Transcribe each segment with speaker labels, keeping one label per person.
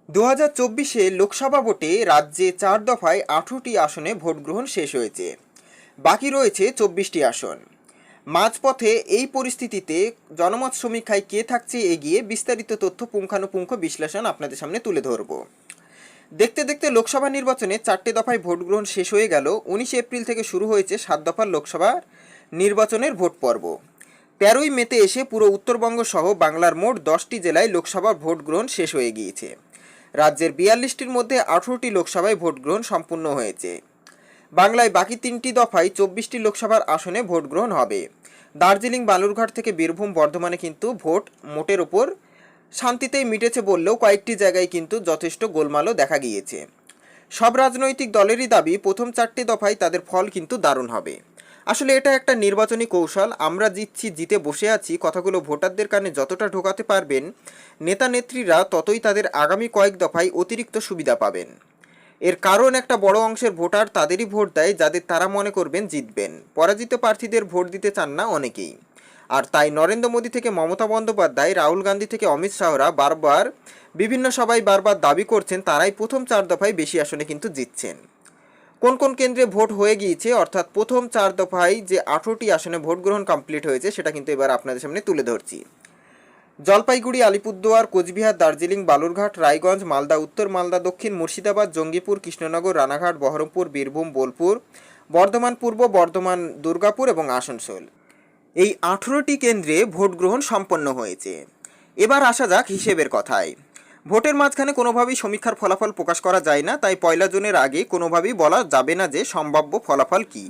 Speaker 1: 2024 লোকসভা ভোটে রাজ্যে 4 দফায় 18টি আসনে ভোট গ্রহণ শেষ হয়েছে। বাকি রয়েছে 24টি আসন। মাঝপথে এই পরিস্থিতিতে জনমত সমীক্ষায় কে থাকছে এগিয়ে, বিস্তারিত তথ্য পুঙ্খানুপুঙ্খ বিশ্লেষণ আপনাদের সামনে তুলে ধরব। দেখতে দেখতে লোকসভা নির্বাচনে 4টে দফায় ভোট গ্রহণ শেষ হয়ে গেল। 19 এপ্রিল থেকে শুরু হয়েছে 7 দফার লোকসভা নির্বাচনের ভোট পর্ব। 13ই মেতে এসে পুরো উত্তরবঙ্গ সহ বাংলার মোট 10টি জেলায় লোকসভার ভোট গ্রহণ শেষ হয়ে গিয়েছে। রাজ্যের 42টির মধ্যে 18টি লোকসভায় ভোট গ্রহণ সম্পূর্ণ হয়েছে। বাংলায় বাকি 3টি দফায় 24টি লোকসভার আসনে ভোট গ্রহণ হবে। দার্জিলিং, বালুরঘাট থেকে বীরভূম, বর্ধমানে কিন্তু ভোট মোটের ওপর শান্তিতেই মিটেছে বললেও কয়েকটি জায়গায় কিন্তু যথেষ্ট গোলমালও দেখা গিয়েছে। সব রাজনৈতিক দলেরই দাবি প্রথম 4টে দফায় তাদের ফল কিন্তু দারুণ হবে। আসলে এটা একটা নির্বাচনী কৌশল। আমরা জিতছি, জিতে বসে আছি কথাগুলো ভোটারদের কানে যতটা ঢোকাতে পারবেন নেতা নেত্রীরা, ততই তাদের আগামী কয়েক দফায় অতিরিক্ত সুবিধা পাবেন। এর কারণ একটা বড় অংশের ভোটার তাদেরই ভোট দেয় যাদের তারা মনে করবেন জিতবেন। পরাজিত প্রার্থীদের ভোট দিতে চান না অনেকেই। আর তাই নরেন্দ্র মোদী থেকে মমতা বন্দ্যোপাধ্যায়, রাহুল গান্ধী থেকে অমিত শাহরা বিভিন্ন সভায় বারবার দাবি করছেন তারাই প্রথম 4 দফায় বেশি আসনে কিন্তু জিতছেন। কোন কোন কেন্দ্রে ভোট হয়ে গিয়েছে, অর্থাৎ প্রথম 4 দফায় যে 18টি আসনে ভোট গ্রহণ কমপ্লিট হয়েছে সেটা কিন্তু এবার আপনাদের সামনে তুলে ধরছি। জলপাইগুড়ি, আলিপুরদুয়ার, কোচবিহার, দার্জিলিং, বালুরঘাট, রায়গঞ্জ, মালদা উত্তর, মালদা দক্ষিণ, মুর্শিদাবাদ, জঙ্গিপুর, কৃষ্ণনগর, রানাঘাট, বহরমপুর, বীরভূম, বোলপুর, বর্ধমান পূর্ব, বর্ধমান, দুর্গাপুর এবং আসানসোল। এই 18টি কেন্দ্রে ভোট গ্রহণ সম্পন্ন হয়েছে। এবার আসা যাক হিসেবের কথায়। ভোটের মাঝখানে কোনোভাবেই সমীক্ষার ফলাফল প্রকাশ করা যায় না, তাই 1 জুনের আগে কোনোভাবেই বলা যাবে না যে সম্ভাব্য ফলাফল কী।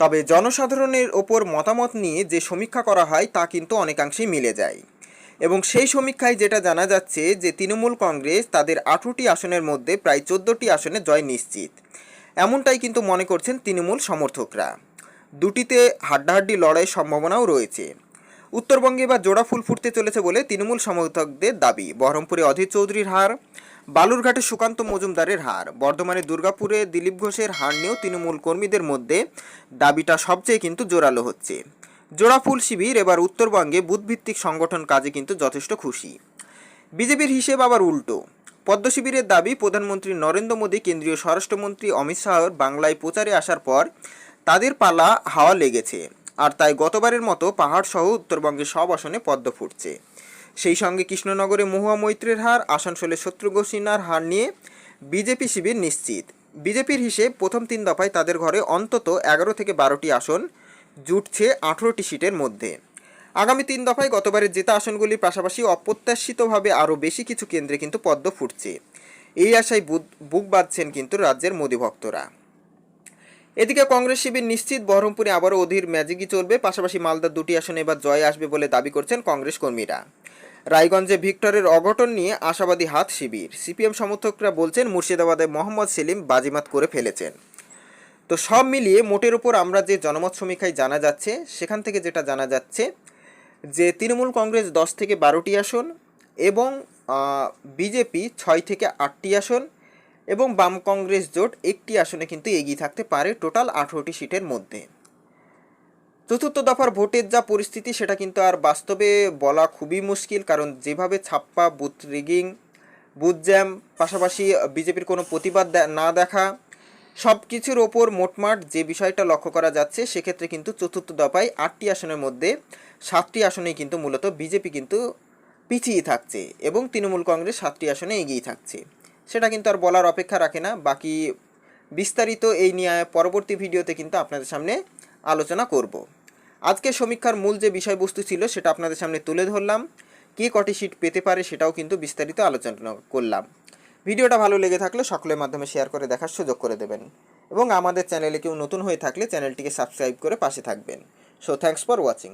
Speaker 1: তবে জনসাধারণের ওপর মতামত নিয়ে যে সমীক্ষা করা হয় তা কিন্তু অনেকাংশেই মিলে যায়। এবং সেই সমীক্ষায় যেটা জানা যাচ্ছে যে তৃণমূল কংগ্রেস তাদের 18টি আসনের মধ্যে প্রায় 14টি আসনে জয় নিশ্চিত, এমনটাই কিন্তু মনে করছেন তৃণমূল সমর্থকরা। দুটিতে হাড্ডাহাড্ডি লড়াইয়ের সম্ভাবনাও রয়েছে। উত্তরবঙ্গে এবার জোড়া ফুল ফুটতে চলেছে বলে তৃণমূল সমর্থকদের দাবি। বহরমপুরে অধীর চৌধুরীর হার, বালুরঘাটে সুকান্ত মজুমদারের হার, বর্ধমানে দুর্গাপুরে দিলীপ ঘোষের হার নিয়েও তৃণমূল কর্মীদের মধ্যে দাবিটা সবচেয়ে কিন্তু জোরালো হচ্ছে। জোড়া ফুল শিবির এবার উত্তরবঙ্গে বুথভিত্তিক সংগঠন কাজে কিন্তু যথেষ্ট খুশি। বিজেপির হিসেব আবার উল্টো। পদ্ম শিবিরের দাবি, প্রধানমন্ত্রী নরেন্দ্র মোদী, কেন্দ্রীয় স্বরাষ্ট্রমন্ত্রী অমিত শাহর বাংলায় প্রচারে আসার পর তাদের পালা হাওয়া লেগেছে। আর তাই গতবারের মতো পাহাড় সহ উত্তরবঙ্গের সব আসনে পদ্ম ফুটছে। সেই সঙ্গে কৃষ্ণনগরে মহুয়া মৈত্রের হার, আসানসোলে শত্রুঘ্ন সিনহার হার নিয়ে বিজেপি শিবির নিশ্চিত। বিজেপির হিসেব প্রথম 3 দফায় তাদের ঘরে অন্তত 11 থেকে 12টি আসন জুটছে 18টি সিটের মধ্যে। আগামী 3 দফায় গতবারের জেতা আসনগুলির পাশাপাশি অপ্রত্যাশিতভাবে আরও বেশি কিছু কেন্দ্রে কিন্তু পদ্ম ফুটছে। এই আশায় বুক বাঁধছেন কিন্তু রাজ্যের মোদী ভক্তরা। এদিকে কংগ্রেস শিবির নিশ্চিত, বহরমপুরে আবারও অধীর ম্যাজিকই চলবে। পাশাপাশি মালদার 2টি আসনে এবার জয় আসবে বলে দাবি করছেন কংগ্রেস কর্মীরা। রায়গঞ্জে ভিক্টরের অঘটন নিয়ে আশাবাদী হাত শিবির। সিপিএম সমর্থকরা বলছেন মুর্শিদাবাদে মোহাম্মদ সেলিম বাজিমাত করে ফেলেছেন। তো সব মিলিয়ে মোটের ওপর আমরা যে জনমত সমীক্ষায় জানা যাচ্ছে সেখান থেকে যেটা জানা যাচ্ছে যে তৃণমূল কংগ্রেস 10 থেকে 12টি আসন এবং বিজেপি 6 থেকে 8টি আসন এবং বাম কংগ্রেস জোট 1টি আসনে কিন্তু এগিয়ে থাকতে পারে টোটাল 18টি সিটের মধ্যে। চতুর্থ দফার ভোটের যা পরিস্থিতি সেটা কিন্তু আর বাস্তবে বলা খুবই মুশকিল, কারণ যেভাবে ছাপ্পা, বুথ রিগিং, বুথ জ্যাম, পাশাপাশি বিজেপির কোনো প্রতিবাদ না দেখা, সব কিছুর ওপর মোটমাট যে বিষয়টা লক্ষ্য করা যাচ্ছে সেক্ষেত্রে কিন্তু চতুর্থ দফায় 8টি আসনের মধ্যে 7টি আসনেই কিন্তু মূলত বিজেপি কিন্তু পিছিয়ে থাকছে এবং তৃণমূল কংগ্রেস 7টি আসনে এগিয়ে থাকছে। সেটা কিন্তু আর বলার অপেক্ষা রাখে না। বাকি বিস্তারিত এই নিয়ে পরবর্তী ভিডিওতে কিন্তু আপনাদের সামনে আলোচনা করব। আজকে সমীক্ষার মূল যে বিষয়বস্তু ছিল সেটা আপনাদের সামনে তুলে ধরলাম। কে কটি সিট পেতে পারে সেটাও কিন্তু বিস্তারিত আলোচনা করলাম। ভিডিওটা ভালো লেগে থাকলে সকলের মাধ্যমে শেয়ার করে দেখার সুযোগ করে দেবেন এবং আমাদের চ্যানেলে কেউ নতুন হয়ে থাকলে চ্যানেলটিকে সাবস্ক্রাইব করে পাশে থাকবেন। So thanks for watching.